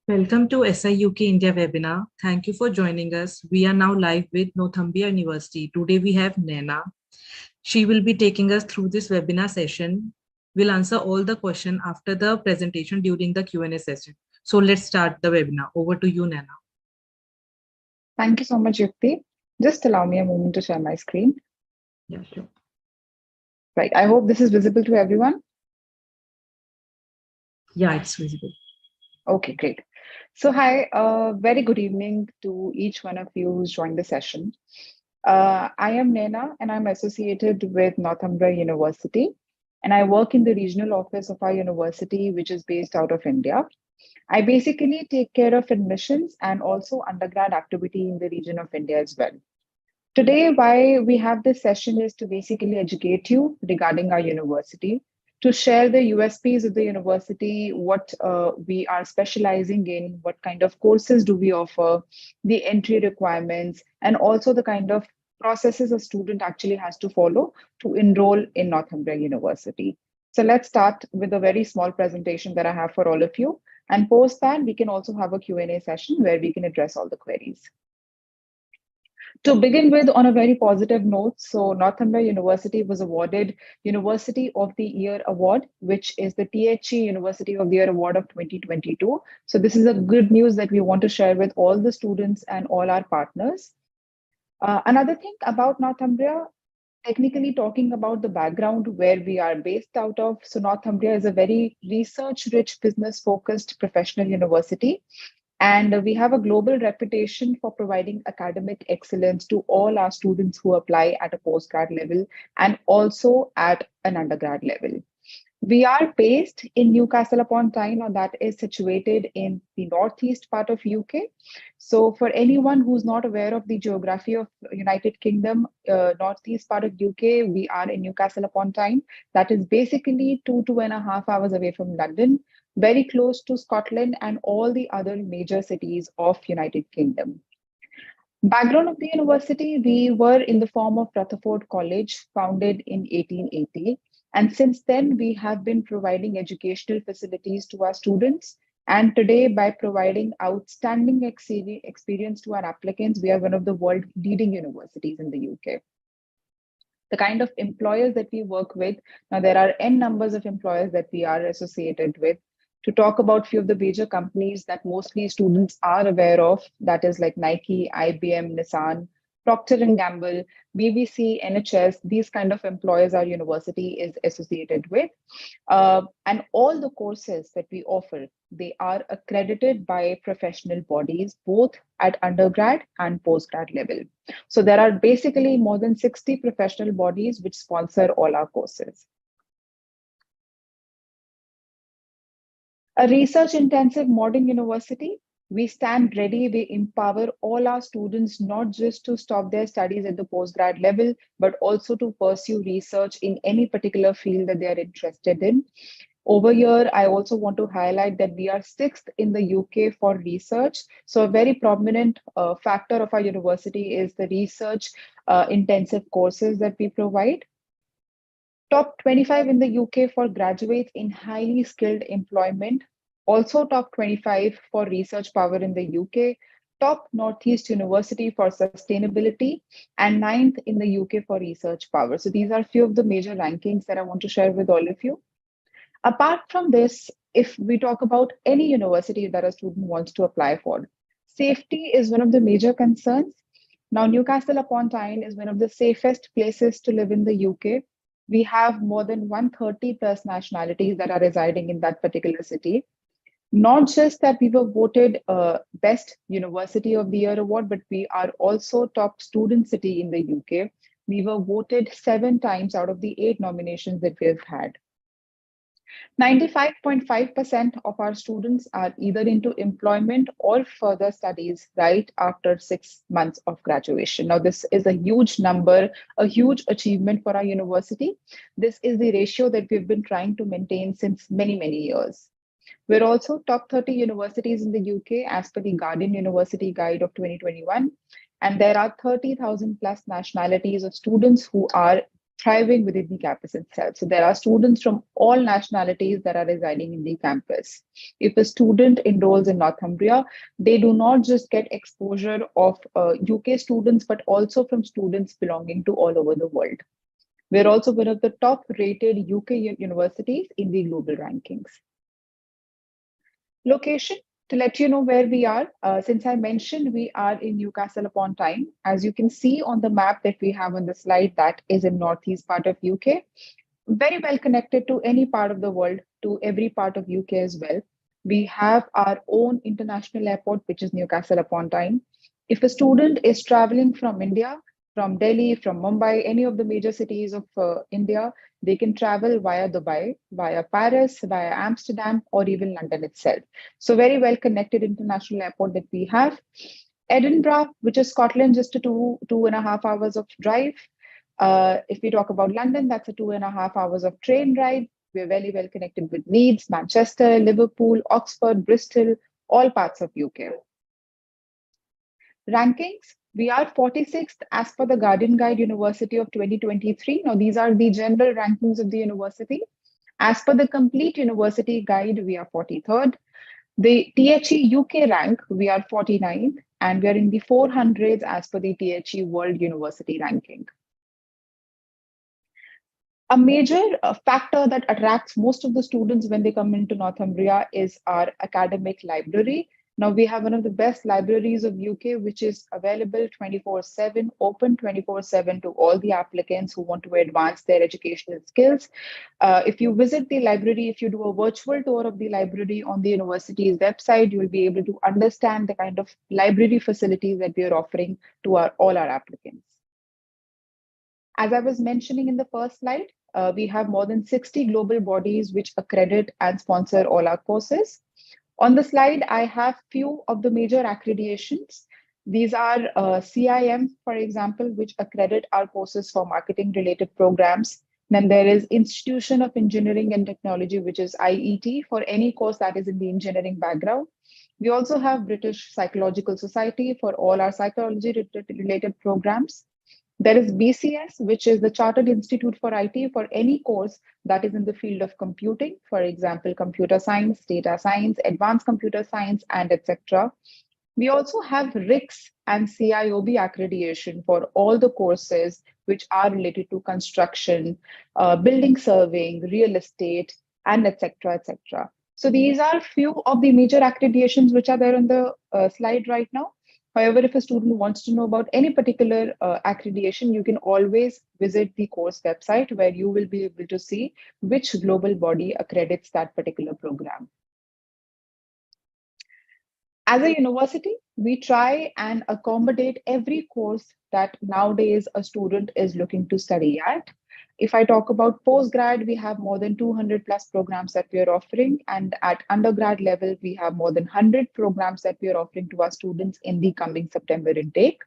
Welcome to SI UK India webinar. Thank you for joining us. We are now live with Northumbria University. Today we have Naina. She will be taking us through this webinar session. We'll answer all the questions after the presentation during the Q&A session. So let's start the webinar. Over to you, Naina. Thank you so much, Yukti. Just allow me a moment to share my screen. Yeah, sure. Right. I hope this is visible to everyone. Yeah, it's visible. Okay, great. So hi, very good evening to each one of you who's joined the session. I am Naina and I'm associated with Northumbria University. And I work in the regional office of our university, which is based out of India. I basically take care of admissions and also undergrad activity in the region of India as well. Today, why we have this session is to basically educate you regarding our university, to share the USPs of the university, what we are specializing in, what kind of courses do we offer, the entry requirements, and also the kind of processes a student actually has to follow to enroll in Northumbria University. So let's start with a very small presentation that I have for all of you. And post that, we can also have a Q&A session where we can address all the queries. To begin with, on a very positive note, so Northumbria University was awarded University of the Year Award, which is the THE University of the Year Award of 2022. So this is a good news that we want to share with all the students and all our partners. Another thing about Northumbria, technically talking about the background where we are based out of. So Northumbria is a very research-rich, business-focused professional university. And we have a global reputation for providing academic excellence to all our students who apply at a postgrad level and also at an undergrad level. We are based in Newcastle upon Tyne, and that is situated in the northeast part of UK. So for anyone who's not aware of the geography of United Kingdom, northeast part of UK, we are in Newcastle upon Tyne. That is basically 2.5 hours away from London, very close to Scotland and all the other major cities of United Kingdom. Background of the university, we were in the form of Rutherford College, founded in 1880. And since then, we have been providing educational facilities to our students. And today, by providing outstanding experience to our applicants, we are one of the world leading universities in the UK. The kind of employers that we work with, now there are N numbers of employers that we are associated with. To talk about few of the major companies that mostly students are aware of, that is like Nike, IBM, Nissan, Procter & Gamble, BBC, NHS, these kind of employers our university is associated with. And all the courses that we offer, they are accredited by professional bodies, both at undergrad and postgrad level. So there are basically more than 60 professional bodies which sponsor all our courses. A research-intensive modern university, we stand ready, we empower all our students not just to stop their studies at the postgrad level, but also to pursue research in any particular field that they are interested in. Over here, I also want to highlight that we are 6th in the UK for research. So a very prominent factor of our university is the research intensive courses that we provide. Top 25 in the UK for graduates in highly skilled employment. Also top 25 for research power in the UK. Top Northeast University for sustainability. And 9th in the UK for research power. So these are a few of the major rankings that I want to share with all of you. Apart from this, if we talk about any university that a student wants to apply for, safety is one of the major concerns. Now, Newcastle upon Tyne is one of the safest places to live in the UK. We have more than 130 plus nationalities that are residing in that particular city. Not just that we were voted Best University of the Year award, but we are also top student city in the UK. We were voted 7 times out of the 8 nominations that we've had. 95.5% of our students are either into employment or further studies right after 6 months of graduation. Now, this is a huge number, a huge achievement for our university. This is the ratio that we've been trying to maintain since many, many years. We're also top 30 universities in the UK as per the Guardian University Guide of 2021. And there are 30,000 plus nationalities of students who are thriving within the campus itself. So there are students from all nationalities that are residing in the campus. If a student enrolls in Northumbria, they do not just get exposure of UK students, but also from students belonging to all over the world. We're also one of the top rated UK universities in the global rankings. Location, to let you know where we are, since I mentioned we are in Newcastle upon Tyne, as you can see on the map that we have on the slide, that is in northeast part of UK, very well connected to any part of the world, to every part of UK as well. We have our own international airport, which is Newcastle upon Tyne. If a student is traveling from India, from Delhi, from Mumbai, any of the major cities of India, they can travel via Dubai, via Paris, via Amsterdam, or even London itself. So very well connected international airport that we have. Edinburgh, which is Scotland, just a 2.5 hours of drive. If we talk about London, that's a 2.5 hours of train ride. We're very well connected with Leeds, Manchester, Liverpool, Oxford, Bristol, all parts of UK. Rankings, we are 46th as per the Guardian Guide University of 2023. Now, these are the general rankings of the university. As per the complete university guide, we are 43rd. The THE UK rank, we are 49th, and we are in the 400s as per the THE World University ranking. A major factor that attracts most of the students when they come into Northumbria is our academic library. Now, we have one of the best libraries of UK, which is available 24/7, open 24/7 to all the applicants who want to advance their educational skills. If you visit the library, if you do a virtual tour of the library on the university's website, you will be able to understand the kind of library facilities that we are offering to all our applicants. As I was mentioning in the first slide, we have more than 60 global bodies which accredit and sponsor all our courses. On the slide, I have few of the major accreditations. These are CIM, for example, which accredit our courses for marketing related programs. Then there is Institution of Engineering and Technology, which is IET, for any course that is in the engineering background. We also have British Psychological Society for all our psychology related programs. There is BCS, which is the Chartered Institute for IT, for any course that is in the field of computing, for example, computer science, data science, advanced computer science, and etc. We also have RICS and CIOB accreditation for all the courses which are related to construction, building surveying, real estate, and etc. etc. So these are few of the major accreditations which are there on the slide right now. However, if a student wants to know about any particular accreditation, you can always visit the course website where you will be able to see which global body accredits that particular program. As a university, we try and accommodate every course that nowadays a student is looking to study at. If I talk about postgrad, we have more than 200 plus programs that we are offering. And at undergrad level, we have more than 100 programs that we are offering to our students in the coming September intake.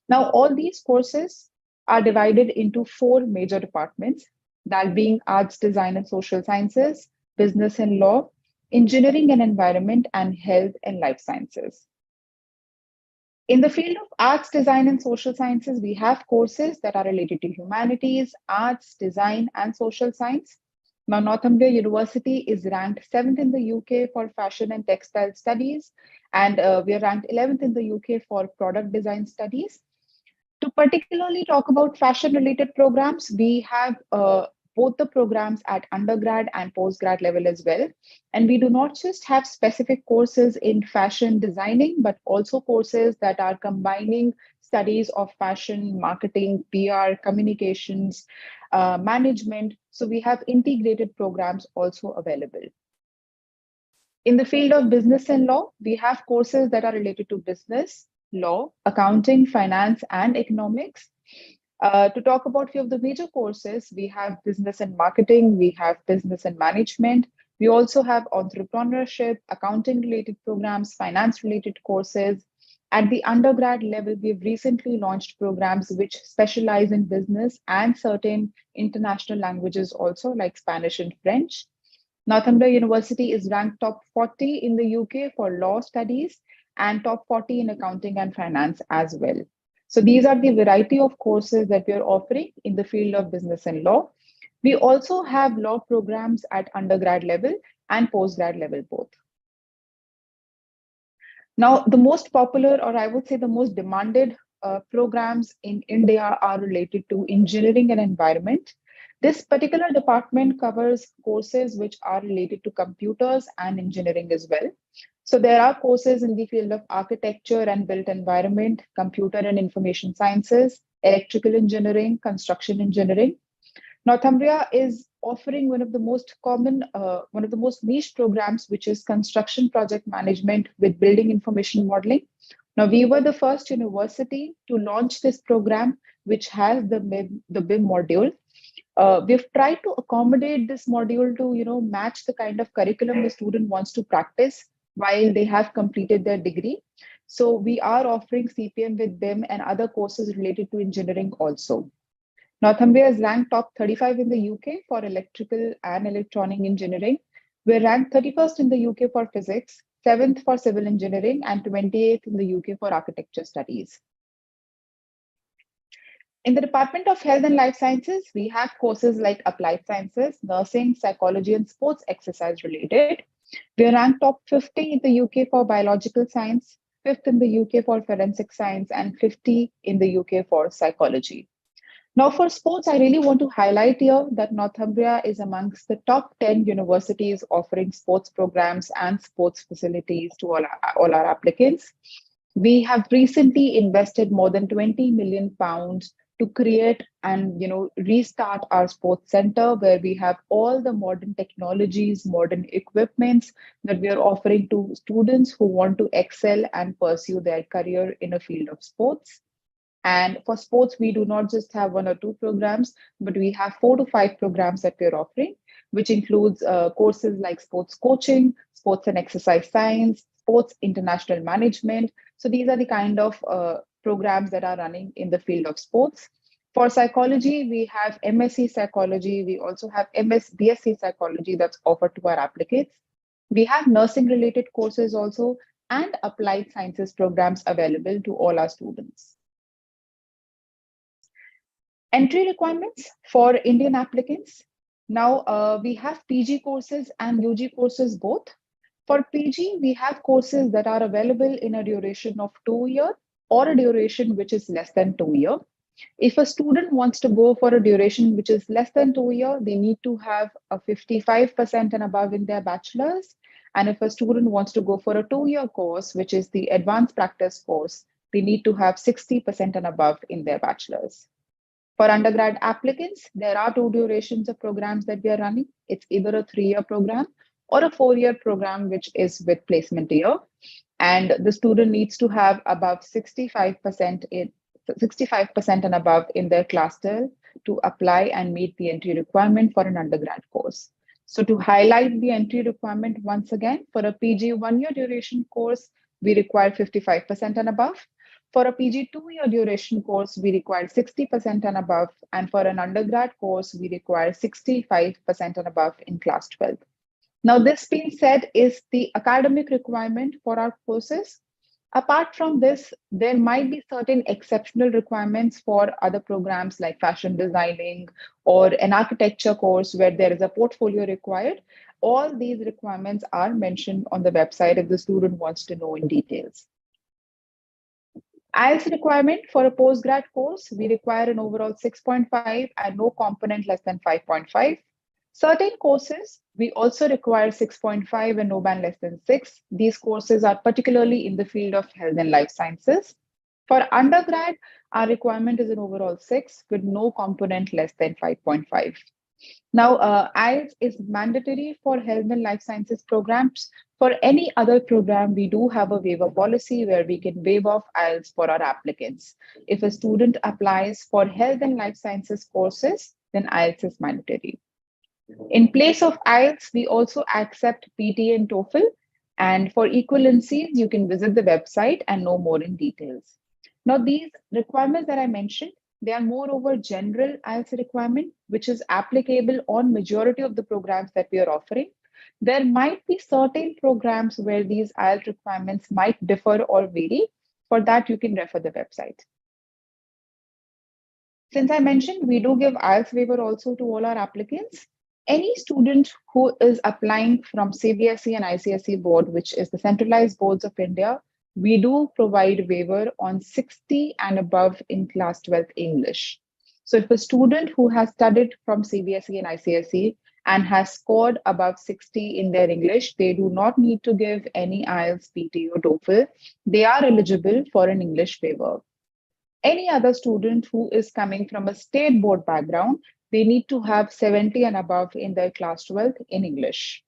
Now, all these courses are divided into 4 major departments, that being arts, design and social sciences, business and law, engineering and environment, and health and life sciences. In the field of arts, design, and social sciences, we have courses that are related to humanities, arts, design, and social science. Now, Northumbria University is ranked 7th in the UK for fashion and textile studies, and we are ranked 11th in the UK for product design studies. To particularly talk about fashion-related programs, we have both the programs at undergrad and postgrad level as well. And we do not just have specific courses in fashion designing, but also courses that are combining studies of fashion, marketing, PR, communications, management. So we have integrated programs also available. In the field of business and law, we have courses that are related to business, law, accounting, finance, and economics. To talk about few of the major courses, we have business and marketing, we have business and management. We also have entrepreneurship, accounting related programs, finance related courses. At the undergrad level, we've recently launched programs which specialize in business and certain international languages also, like Spanish and French. Northumbria University is ranked top 40 in the UK for law studies and top 40 in accounting and finance as well. So these are the variety of courses that we are offering in the field of business and law. We also have law programs at undergrad level and postgrad level both. Now, the most popular, or I would say the most demanded programs in India are related to engineering and environment. This particular department covers courses which are related to computers and engineering as well. So there are courses in the field of architecture and built environment, computer and information sciences, electrical engineering, construction engineering. Northumbria is offering one of the most common, one of the most niche programs, which is construction project management with building information modeling. Now, we were the first university to launch this program, which has the BIM module. We've tried to accommodate this module to, match the kind of curriculum the student wants to practice while they have completed their degree. So we are offering CPM with BIM and other courses related to engineering also. Northumbria is ranked top 35 in the UK for electrical and electronic engineering. We're ranked 31st in the UK for physics, 7th for civil engineering, and 28th in the UK for architecture studies. In the Department of Health and Life Sciences, we have courses like applied sciences, nursing, psychology, and sports exercise related. We are ranked top 50 in the UK for biological science, 5th in the UK for forensic science, and 50 in the UK for psychology. Now, for sports, I really want to highlight here that Northumbria is amongst the top 10 universities offering sports programs and sports facilities to all our applicants. We have recently invested more than £20 million to create and restart our sports center, where we have all the modern technologies, modern equipments that we are offering to students who want to excel and pursue their career in a field of sports. And for sports, we do not just have 1 or 2 programs, but we have 4 to 5 programs that we're offering, which includes courses like sports coaching, sports and exercise science, sports international management. So these are the kind of programs that are running in the field of sports. For psychology, we have MSc Psychology. We also have BSc Psychology that's offered to our applicants. We have nursing related courses also and applied sciences programs available to all our students. Entry requirements for Indian applicants. Now, we have PG courses and UG courses both. For PG, we have courses that are available in a duration of 2 years or a duration which is less than 2 years. If a student wants to go for a duration which is less than 2 years, they need to have a 55% and above in their bachelor's. And if a student wants to go for a 2-year course, which is the advanced practice course, they need to have 60% and above in their bachelor's. For undergrad applicants, there are 2 durations of programs that we are running. It's either a 3-year program or a 4-year program, which is with placement year. And the student needs to have above 65% and above in their cluster to apply and meet the entry requirement for an undergrad course. So to highlight the entry requirement once again, for a PG 1-year duration course, we require 55% and above. For a PG 2-year duration course, we require 60% and above. And for an undergrad course, we require 65% and above in class 12. Now, this being said is the academic requirement for our courses. Apart from this, there might be certain exceptional requirements for other programs like fashion designing or an architecture course where there is a portfolio required. All these requirements are mentioned on the website if the student wants to know in details. IELTS requirement for a postgrad course, we require an overall 6.5 and no component less than 5.5. Certain courses, we also require 6.5 and no band less than 6. These courses are particularly in the field of health and life sciences. For undergrad, our requirement is an overall 6 with no component less than 5.5. Now, IELTS is mandatory for health and life sciences programs. For any other program, we do have a waiver policy where we can waive off IELTS for our applicants. If a student applies for health and life sciences courses, then IELTS is mandatory. In place of IELTS, we also accept PT and TOEFL. And for equivalencies, you can visit the website and know more in details. Now, these requirements that I mentioned, they are moreover general IELTS requirement, which is applicable on majority of the programs that we are offering. There might be certain programs where these IELTS requirements might differ or vary. For that, you can refer the website. Since I mentioned we do give IELTS waiver also to all our applicants, any student who is applying from CBSE and ICSE board, which is the centralized boards of India, we do provide waiver on 60 and above in class 12th English. So if a student who has studied from CBSE and ICSE and has scored above 60 in their English, they do not need to give any IELTS, PT, or TOEFL. They are eligible for an English waiver. Any other student who is coming from a state board background, they need to have 70 and above in their class 12th in English.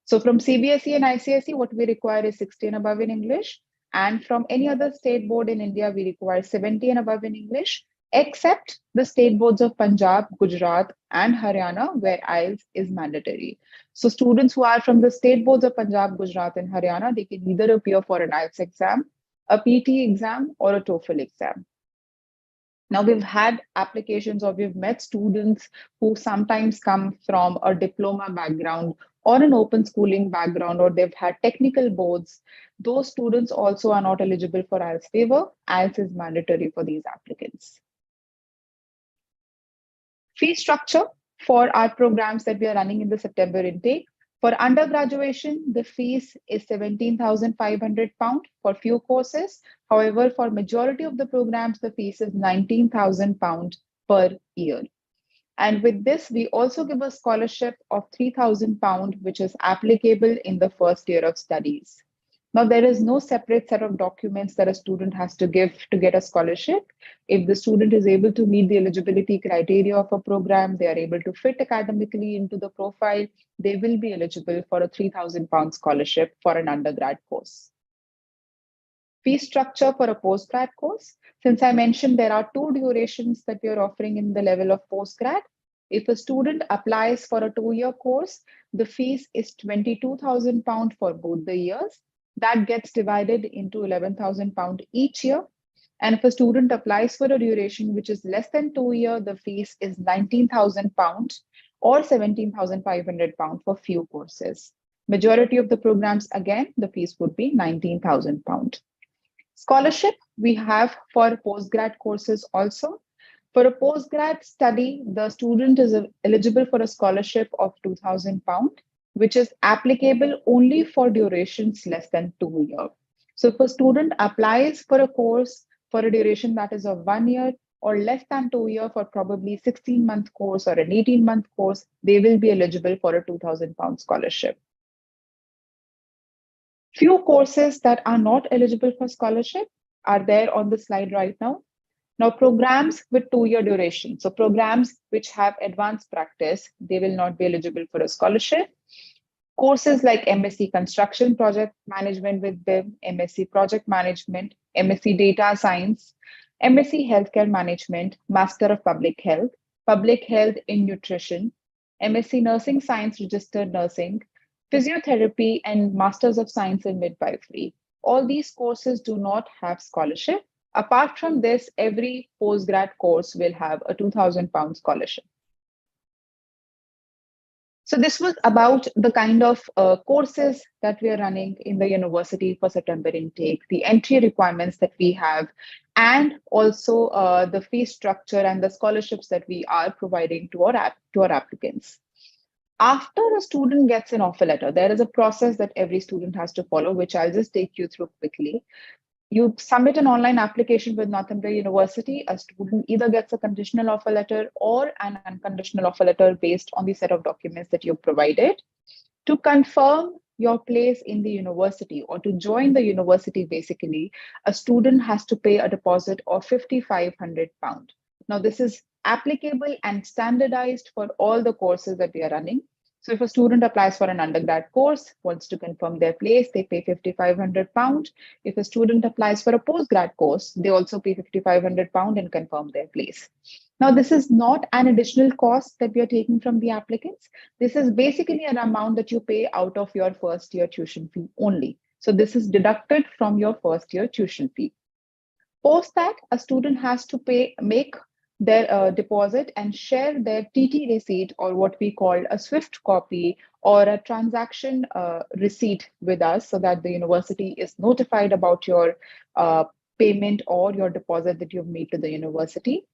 So from CBSE and ICSE, what we require is 60 and above in English. And from any other state board in India, we require 70 and above in English, except the state boards of Punjab, Gujarat, and Haryana, where IELTS is mandatory. So students who are from the state boards of Punjab, Gujarat, and Haryana, they can either appear for an IELTS exam, a PT exam, or a TOEFL exam. Now, we've had applications or we've met students who sometimes come from a diploma background or an open schooling background, or they've had technical boards. Those students also are not eligible for IELTS waiver. IELTS is mandatory for these applicants. Fee structure for our programs that we are running in the September intake. For undergraduation, the fees is £17,500 for few courses. However, for majority of the programs, the fees is £19,000 per year. And with this, we also give a scholarship of £3,000, which is applicable in the first year of studies. Now, there is no separate set of documents that a student has to give to get a scholarship. If the student is able to meet the eligibility criteria of a program, they are able to fit academically into the profile, they will be eligible for a £3,000 scholarship for an undergrad course. Fee structure for a postgrad course. Since I mentioned there are two durations that we are offering in the level of postgrad. If a student applies for a 2-year course, the fees is £22,000 for both the years. That gets divided into £11,000 each year. And if a student applies for a duration which is less than 2 years, the fees is £19,000 or £17,500 for few courses. Majority of the programs, again, the fees would be £19,000. Scholarship we have for postgrad courses also. For a postgrad study, the student is eligible for a scholarship of £2,000, which is applicable only for durations less than 2 years. So if a student applies for a course for a duration that is of 1 year or less than 2 years for probably 16-month course or an 18-month course, they will be eligible for a £2,000 scholarship. Few courses that are not eligible for scholarship are there on the slide right now. Now, programs with 2-year duration. So programs which have advanced practice, they will not be eligible for a scholarship. Courses like MSc Construction Project Management with BIM, MSc Project Management, MSc Data Science, MSc Healthcare Management, Master of Public Health in Nutrition, MSc Nursing Science Registered Nursing, Physiotherapy, and Masters of Science in Midwifery. All these courses do not have scholarship. Apart from this, every postgrad course will have a £2,000 scholarship. So this was about the kind of courses that we are running in the university for September intake, the entry requirements that we have, and also the fee structure and the scholarships that we are providing to our applicants. After a student gets an offer letter, there is a process that every student has to follow, which I'll just take you through quickly. You submit an online application with Northumbria University. A student either gets a conditional offer letter or an unconditional offer letter based on the set of documents that you've provided. To confirm your place in the university or to join the university, basically, a student has to pay a deposit of £5,500. Now, this is applicable and standardized for all the courses that we are running. So if a student applies for an undergrad course, wants to confirm their place, they pay £5,500. If a student applies for a postgrad course, they also pay £5,500 and confirm their place. Now, this is not an additional cost that we are taking from the applicants. This is basically an amount that you pay out of your first year tuition fee only. So this is deducted from your first year tuition fee. Post that, a student has to make their deposit and share their TT receipt, or what we call a SWIFT copy or a transaction receipt with us, so that the university is notified about your payment or your deposit that you've made to the university.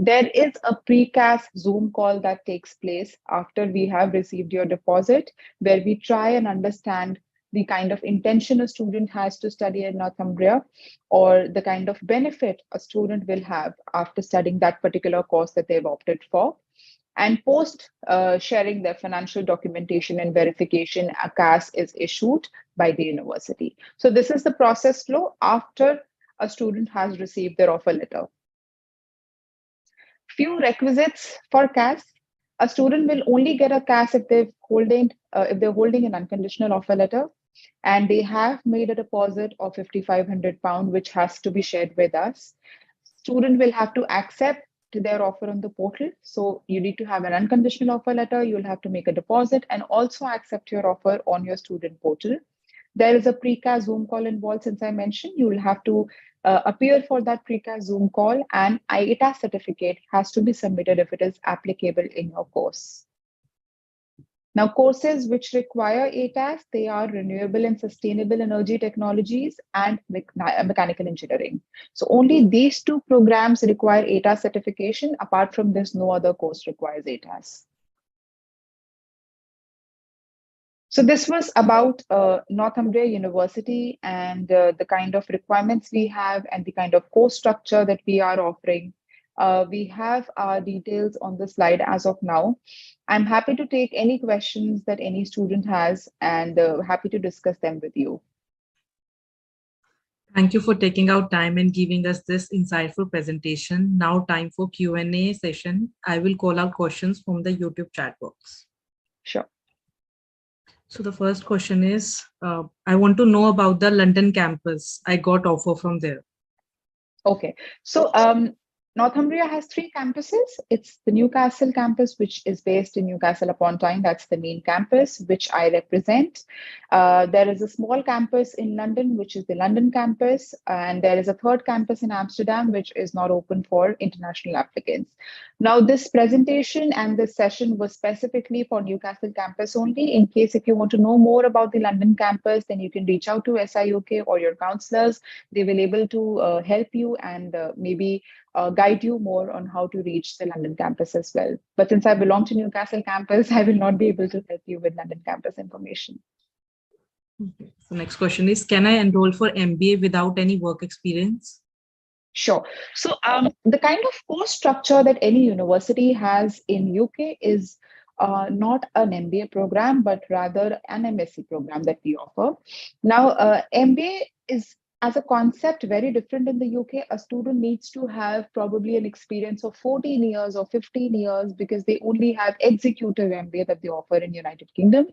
There is a precast Zoom call that takes place after we have received your deposit, where we try and understand the kind of intention a student has to study at Northumbria, or the kind of benefit a student will have after studying that particular course that they've opted for. And post sharing their financial documentation and verification, a CAS is issued by the university. So this is the process flow after a student has received their offer letter. Few requisites for CAS. A student will only get a CAS if they're holding an unconditional offer letter, and they have made a deposit of £5,500, which has to be shared with us. Student will have to accept their offer on the portal. So you need to have an unconditional offer letter. You'll have to make a deposit and also accept your offer on your student portal. There is a precast Zoom call involved. Since I mentioned, you will have to appear for that precast Zoom call, and IELTS certificate has to be submitted if it is applicable in your course. Now, courses which require ATAS, they are renewable and sustainable energy technologies and mechanical engineering. So only these two programs require ATAS certification. Apart from this, no other course requires ATAS. So this was about Northumbria University and the kind of requirements we have and the kind of course structure that we are offering. We have our details on the slide as of now. I'm happy to take any questions that any student has and happy to discuss them with you. Thank you for taking out time and giving us this insightful presentation. Now time for Q&A session. I will call out questions from the YouTube chat box. Sure. So the first question is, I want to know about the London campus. I got offer from there. Okay, so Northumbria has three campuses. It's the Newcastle campus, which is based in Newcastle upon Tyne. That's the main campus, which I represent. There is a small campus in London, which is the London campus. And there is a third campus in Amsterdam, which is not open for international applicants. Now, this presentation and this session was specifically for Newcastle campus only. In case if you want to know more about the London campus, then you can reach out to SIUK or your counselors. They will be able to help you and maybe guide you more on how to reach the London campus as well. But since I belong to Newcastle campus, I will not be able to help you with London campus information. Okay. So next question is, can I enroll for MBA without any work experience? Sure. So the kind of course structure that any university has in UK is not an MBA program, but rather an MSc program that we offer. Now, MBA is, as a concept, very different in the UK. A student needs to have probably an experience of 14 years or 15 years because they only have executive MBA that they offer in United Kingdom.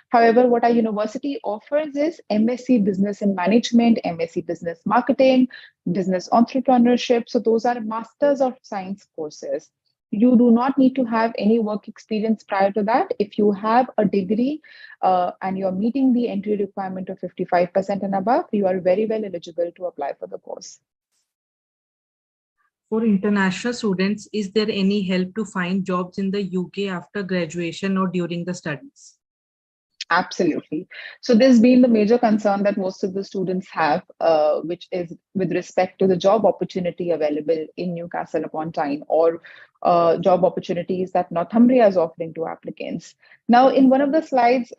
However, what our university offers is MSc Business and Management, MSc Business Marketing, Business Entrepreneurship. So those are Masters of Science courses. You do not need to have any work experience prior to that. If you have a degree and you're meeting the entry requirement of 55% and above, you are very well eligible to apply for the course. For international students, is there any help to find jobs in the UK after graduation or during the studies? Absolutely. So there's been the major concern that most of the students have, which is with respect to the job opportunity available in Newcastle upon Tyne or job opportunities that Northumbria is offering to applicants. Now, in one of the slides,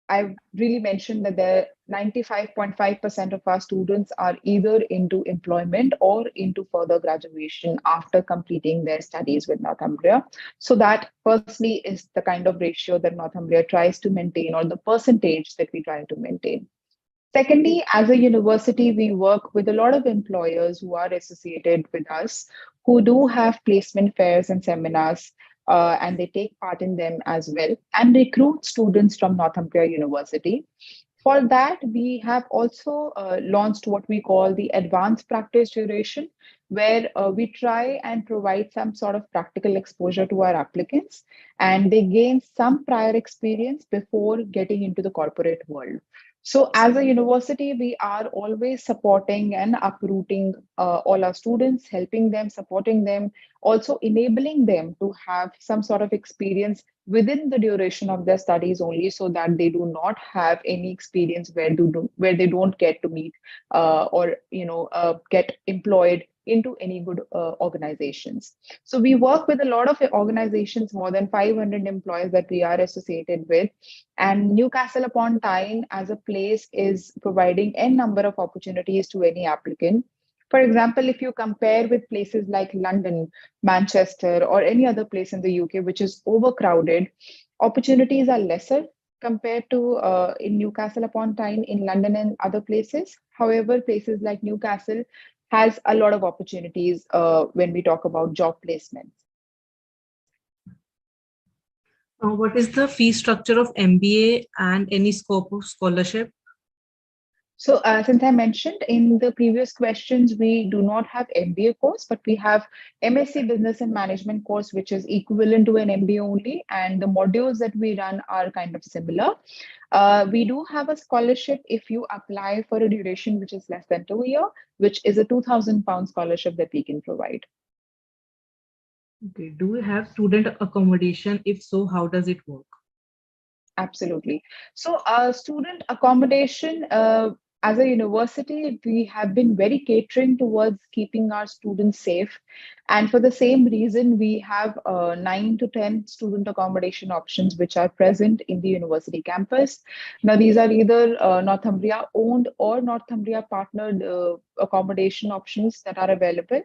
I really mentioned that the 95.5% of our students are either into employment or into further graduation after completing their studies with Northumbria. So that firstly is the kind of ratio that Northumbria tries to maintain, or the percentage that we try to maintain. Secondly, as a university, we work with a lot of employers who are associated with us, who do have placement fairs and seminars, and they take part in them as well and recruit students from Northumbria University. For that, we have also launched what we call the advanced practice duration, where we try and provide some sort of practical exposure to our applicants, and they gain some prior experience before getting into the corporate world. So as a university, we are always supporting and uprooting all our students, helping them, supporting them, also enabling them to have some sort of experience within the duration of their studies only, so that they do not have any experience where they don't get to meet or get employed into any good organizations. So we work with a lot of organizations, more than 500 employees that we are associated with. And Newcastle upon Tyne as a place is providing n number of opportunities to any applicant. For example, if you compare with places like London, Manchester, or any other place in the UK, which is overcrowded, opportunities are lesser compared to in Newcastle upon Tyne, in London and other places. However, places like Newcastle has a lot of opportunities when we talk about job placements. What is the fee structure of MBA and any scope of scholarship? So since I mentioned in the previous questions, we do not have MBA course, but we have MSc Business and Management course, which is equivalent to an MBA only. And the modules that we run are kind of similar. We do have a scholarship if you apply for a duration which is less than 2 years, which is a £2,000 scholarship that we can provide. Okay. Do we have student accommodation? If so, how does it work? Absolutely. So, student accommodation, as a university, we have been very catering towards keeping our students safe. And for the same reason, we have 9 to 10 student accommodation options which are present in the university campus. Now, these are either Northumbria owned or Northumbria partnered accommodation options that are available.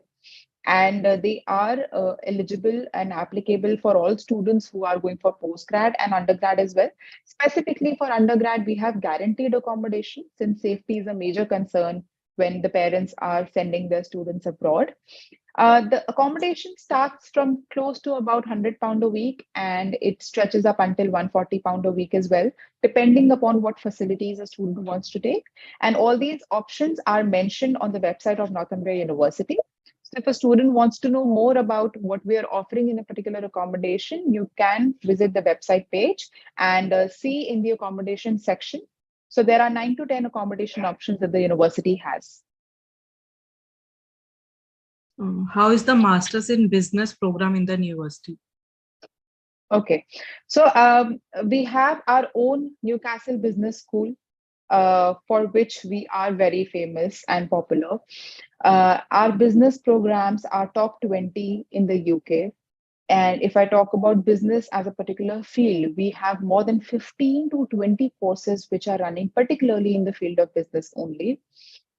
And they are eligible and applicable for all students who are going for postgrad and undergrad as well. Specifically for undergrad, we have guaranteed accommodation since safety is a major concern when the parents are sending their students abroad. The accommodation starts from close to about £100 a week, and it stretches up until £140 a week as well, depending upon what facilities a student wants to take. And all these options are mentioned on the website of Northumbria University. So if a student wants to know more about what we are offering in a particular accommodation, you can visit the website page and see in the accommodation section. So there are 9 to 10 accommodation options that the university has. How is the Masters in Business program in the university? Okay, so we have our own Newcastle Business School, for which we are very famous and popular. Our business programs are top 20 in the UK. And if I talk about business as a particular field, we have more than 15 to 20 courses which are running, particularly in the field of business only.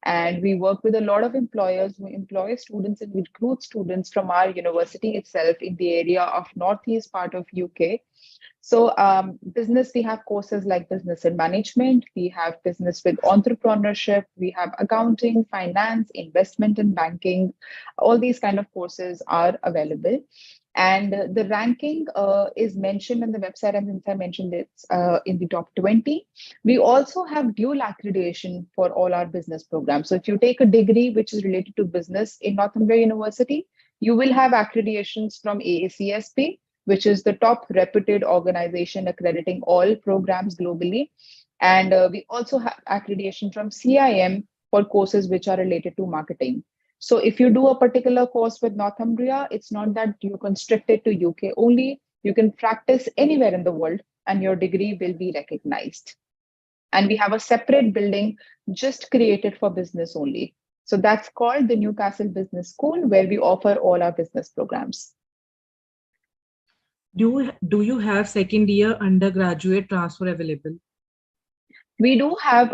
And we work with a lot of employers who employ students and recruit students from our university itself in the area of northeast part of UK. So business, we have courses like business and management, we have business with entrepreneurship, we have accounting, finance, investment and banking. All these kind of courses are available. And the ranking is mentioned on the website, and since I mentioned it's in the top 20. We also have dual accreditation for all our business programs. So if you take a degree which is related to business in Northumbria University, you will have accreditations from AACSP, which is the top reputed organization accrediting all programs globally. And we also have accreditation from CIM for courses which are related to marketing. So if you do a particular course with Northumbria, it's not that you're constricted to UK only. You can practice anywhere in the world and your degree will be recognized. And we have a separate building just created for business only. So that's called the Newcastle Business School, where we offer all our business programs. Do you have second year undergraduate transfer available? We do have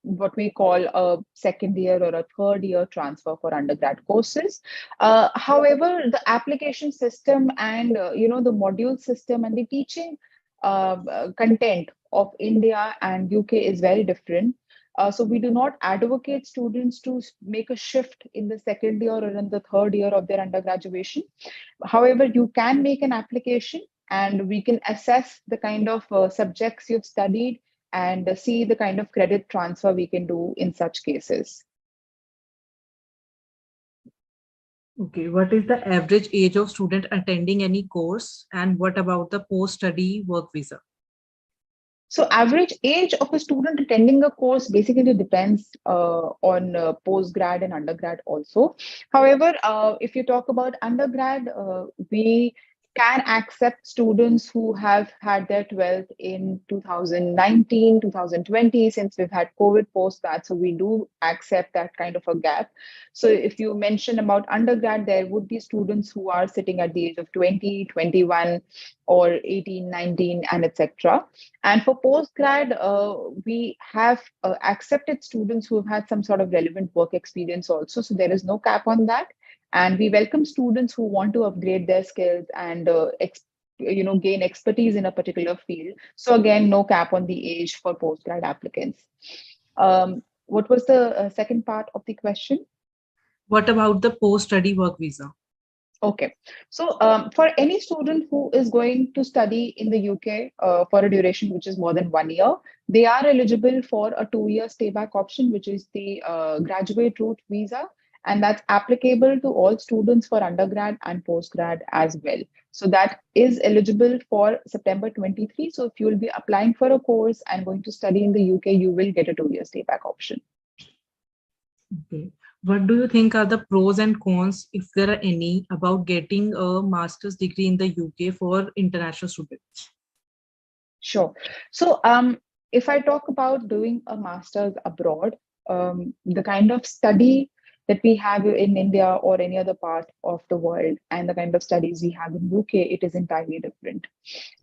what we call a second year or a third year transfer for undergrad courses. However, the application system and the module system and the teaching content of India and UK is very different. So we do not advocate students to make a shift in the second year or in the third year of their undergraduation. However, you can make an application and we can assess the kind of subjects you've studied and see the kind of credit transfer we can do in such cases. Okay, what is the average age of student attending any course, and what about the post-study work visa? So average age of a student attending a course basically depends on postgrad and undergrad also. However, if you talk about undergrad, we can accept students who have had their 12th in 2019, 2020, since we've had COVID post that. So we do accept that kind of a gap. So if you mention about undergrad, there would be students who are sitting at the age of 20, 21, or 18, 19, and etc. And for postgrad, we have accepted students who have had some sort of relevant work experience also. So there is no cap on that. And we welcome students who want to upgrade their skills and gain expertise in a particular field. So again, no cap on the age for postgrad applicants. What was the second part of the question? What about the post-study work visa? Okay, so for any student who is going to study in the UK for a duration which is more than 1 year, they are eligible for a 2-year stayback option, which is the graduate route visa. And that's applicable to all students for undergrad and postgrad as well. So that is eligible for September 23. So if you will be applying for a course and going to study in the UK, you will get a 2-year stayback option. Okay. What do you think are the pros and cons, if there are any, about getting a master's degree in the UK for international students? Sure. So if I talk about doing a master's abroad, the kind of study that we have in India or any other part of the world and the kind of studies we have in UK, it is entirely different.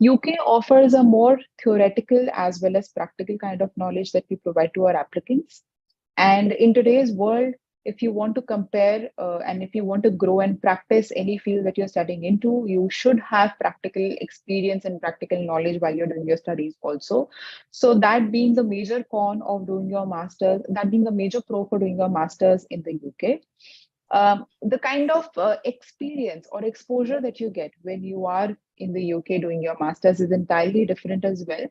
UK offers a more theoretical as well as practical kind of knowledge that we provide to our applicants. And in today's world, if you want to compare and if you want to grow and practice any field that you're studying into, you should have practical experience and practical knowledge while you're doing your studies also. So that being the major con of doing your master's, that being the major pro for doing your master's in the UK. The kind of experience or exposure that you get when you are in the UK doing your master's is entirely different as well.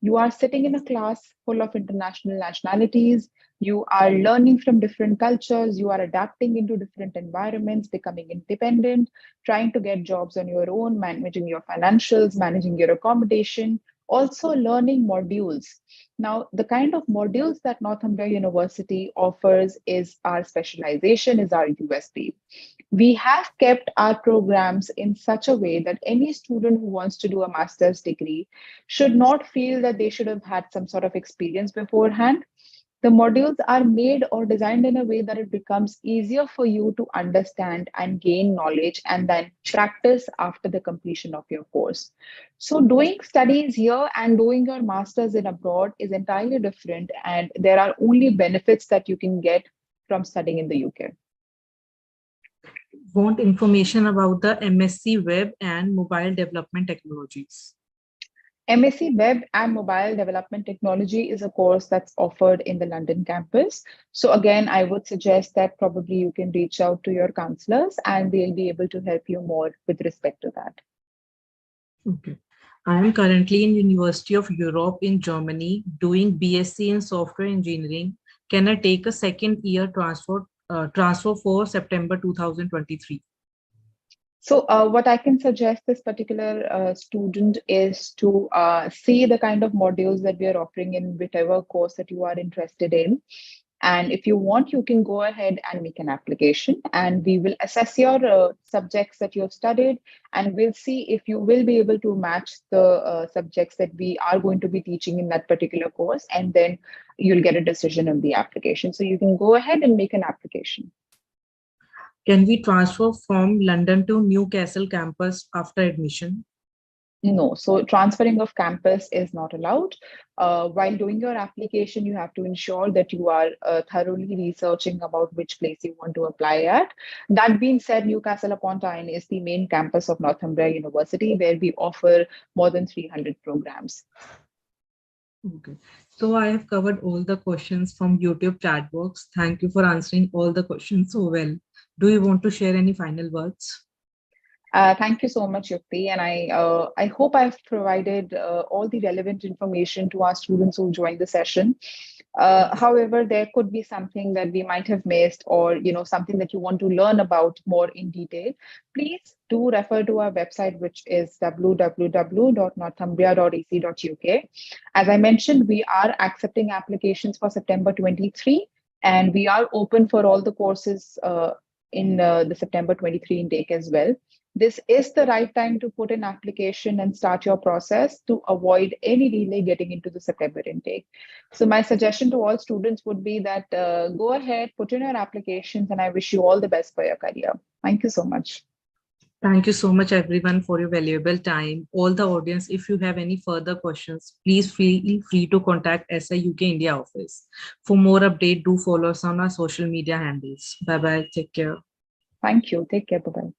You are sitting in a class full of international nationalities. You are learning from different cultures. You are adapting into different environments, becoming independent, trying to get jobs on your own, managing your financials, managing your accommodation, also learning modules. Now, the kind of modules that Northumbria University offers is our specialization, is our USP. We have kept our programs in such a way that any student who wants to do a master's degree should not feel that they should have had some sort of experience beforehand. The modules are made or designed in a way that it becomes easier for you to understand and gain knowledge and then practice after the completion of your course. So doing studies here and doing your master's in abroad is entirely different, and there are only benefits that you can get from studying in the UK. Want information about the MSc Web and Mobile Development Technologies? MSc Web and Mobile Development Technology is a course that's offered in the London campus. So again, I would suggest that probably you can reach out to your counselors and they'll be able to help you more with respect to that. Okay. I am currently in University of Europe in Germany doing BSc in Software Engineering. Can I take a second year transfer for September 2023? So what I can suggest this particular student is to see the kind of modules that we are offering in whichever course that you are interested in. And if you want, you can go ahead and make an application and we will assess your subjects that you have studied, and we'll see if you will be able to match the subjects that we are going to be teaching in that particular course, and then you'll get a decision on the application. So you can go ahead and make an application. Can we transfer from London to Newcastle campus after admission? No, so transferring of campus is not allowed. While doing your application, you have to ensure that you are thoroughly researching about which place you want to apply at. That being said, Newcastle upon Tyne is the main campus of Northumbria University, where we offer more than 300 programs. Okay, so I have covered all the questions from YouTube chat box. Thank you for answering all the questions so well. Do you want to share any final words? Thank you so much, Yukti. And I hope I've provided all the relevant information to our students who joined the session. However, there could be something that we might have missed, or something that you want to learn about more in detail. Please do refer to our website, which is www.northumbria.ac.uk. As I mentioned, we are accepting applications for September 23, and we are open for all the courses in the September 23 intake as well. This is the right time to put an application and start your process to avoid any delay getting into the September intake. So my suggestion to all students would be that go ahead, put in your applications, and I wish you all the best for your career. Thank you so much. Thank you so much, everyone, for your valuable time. All the audience, if you have any further questions, please feel free to contact SI UK India office. For more update, do follow us on our social media handles. Bye-bye. Take care. Thank you. Take care. Bye-bye.